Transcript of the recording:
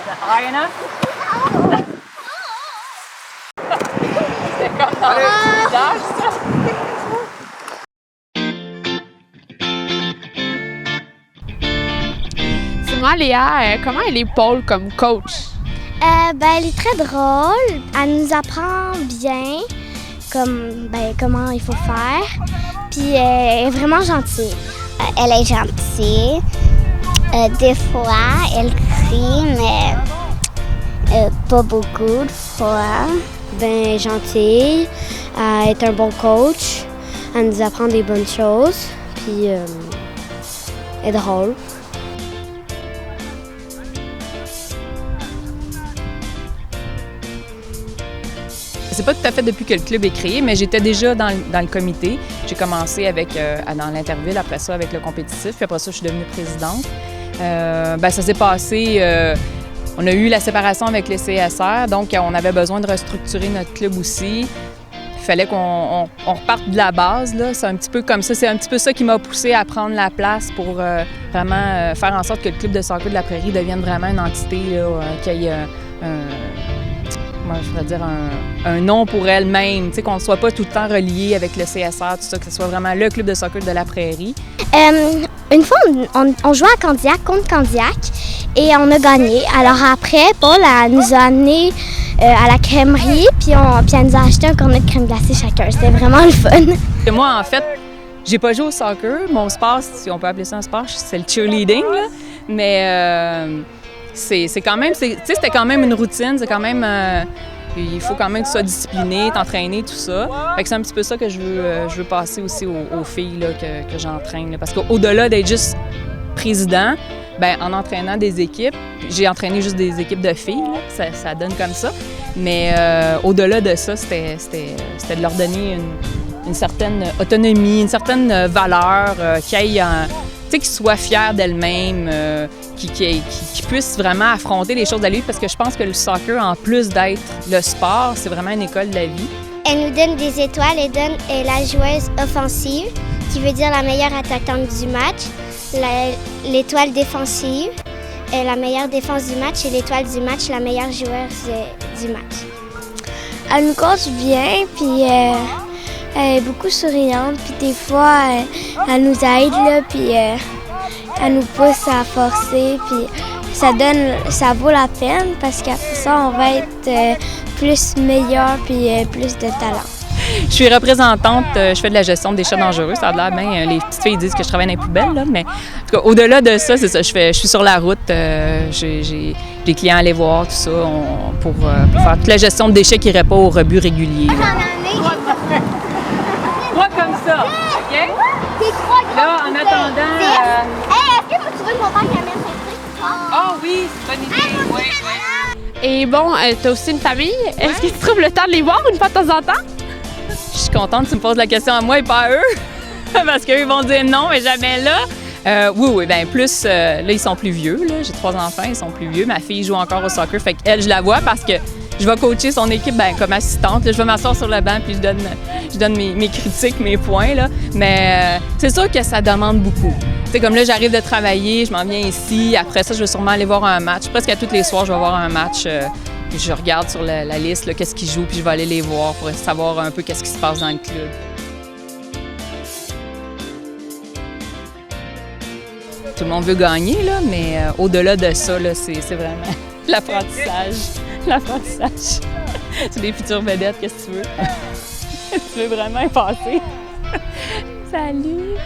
High enough? C'était comme dans le visage, ça. Dis-moi, Léa, comment elle est Paul comme coach? Elle est très drôle. Elle nous apprend bien comment il faut faire. Puis elle est vraiment gentille. Elle est gentille. Des fois, elle crie, mais pas beaucoup de fois. Ben gentille. Elle est un bon coach. Elle nous apprend des bonnes choses. Puis elle est drôle. C'est pas tout à fait depuis que le club est créé, mais j'étais déjà dans le comité. J'ai commencé dans l'interville, après ça avec le compétitif, puis après ça, je suis devenue présidente. Ça s'est passé, on a eu la séparation avec les CSR, donc on avait besoin de restructurer notre club aussi. Il fallait qu'on reparte de la base, là. C'est un petit peu comme ça. C'est un petit peu ça qui m'a poussée à prendre la place pour vraiment faire en sorte que le club de soccer de la Prairie devienne vraiment une entité, qu'il y ait je voudrais dire un nom pour elle-même, qu'on ne soit pas tout le temps relié avec le CSR, tout ça, que ce soit vraiment le club de soccer de la Prairie. Une fois, on jouait à Candiac contre Candiac et on a gagné. Alors après, Paul nous a amenés à la crèmerie puis elle nous a acheté un cornet de crème glacée chacun. C'était vraiment le fun. Et moi, en fait, j'ai pas joué au soccer. Mon sport, si on peut appeler ça un sport, c'est le cheerleading, là. Mais c'est quand même, c'était quand même une routine, c'est quand même, il faut quand même que tu sois discipliné, t'entraîner, tout ça. Fait que c'est un petit peu ça que je veux passer aussi aux filles là, que j'entraîne. Là. Parce qu'au-delà d'être juste président, en entraînant des équipes, j'ai entraîné juste des équipes de filles, là, ça donne comme ça. Mais au-delà de ça, c'était de leur donner une certaine autonomie, une certaine valeur, qu'ils soient fiers d'elles-mêmes, qui puissent vraiment affronter les choses de la vie, parce que je pense que le soccer, en plus d'être le sport, c'est vraiment une école de la vie. Elle nous donne des étoiles, elle est la joueuse offensive, qui veut dire la meilleure attaquante du match, l'étoile défensive, la meilleure défense du match, et l'étoile du match, la meilleure joueuse du match. Elle nous coach bien, puis elle est beaucoup souriante, puis des fois, elle nous aide, là, puis elle nous pousse à forcer, puis ça vaut la peine, parce qu'après ça, on va être plus meilleur, puis plus de talent. Je suis représentante, je fais de la gestion de déchets dangereux. Ça a l'air bien, les petites filles disent que je travaille dans les poubelles, là, mais en tout cas, au-delà de ça, c'est ça. Je suis sur la route, j'ai des clients à aller voir, tout ça, pour faire toute la gestion de déchets qui n'irait pas au rebut régulier. Trois comme ça, OK? Là, en attendant... Est-ce que tu veux qu'on parle la même chose? Ah oui, c'est bonne idée, oui. Et bon, t'as aussi une famille. Est-ce que tu trouves le temps de les voir une fois de temps en temps? Je suis contente que tu me poses la question à moi et pas à eux, parce qu'eux vont dire non, mais jamais là. Oui, plus, là, ils sont plus vieux, là. J'ai 3 enfants, ils sont plus vieux. Ma fille joue encore au soccer, fait qu'elle, je la vois parce que je vais coacher son équipe comme assistante. Là, je vais m'asseoir sur le banc puis je donne mes critiques, mes points, là. Mais c'est sûr que ça demande beaucoup. T'sais, comme là, j'arrive de travailler, je m'en viens ici. Après ça, je vais sûrement aller voir un match. Presque à tous les soirs, je vais voir un match. Puis je regarde sur la liste là, qu'est-ce qu'ils jouent, puis je vais aller les voir pour savoir un peu qu'est-ce qui se passe dans le club. Tout le monde veut gagner, là, mais au-delà de ça, là, c'est vraiment l'apprentissage. L'apprentissage. C'est des futures vedettes, qu'est-ce que tu veux? Tu veux vraiment y passer? Salut!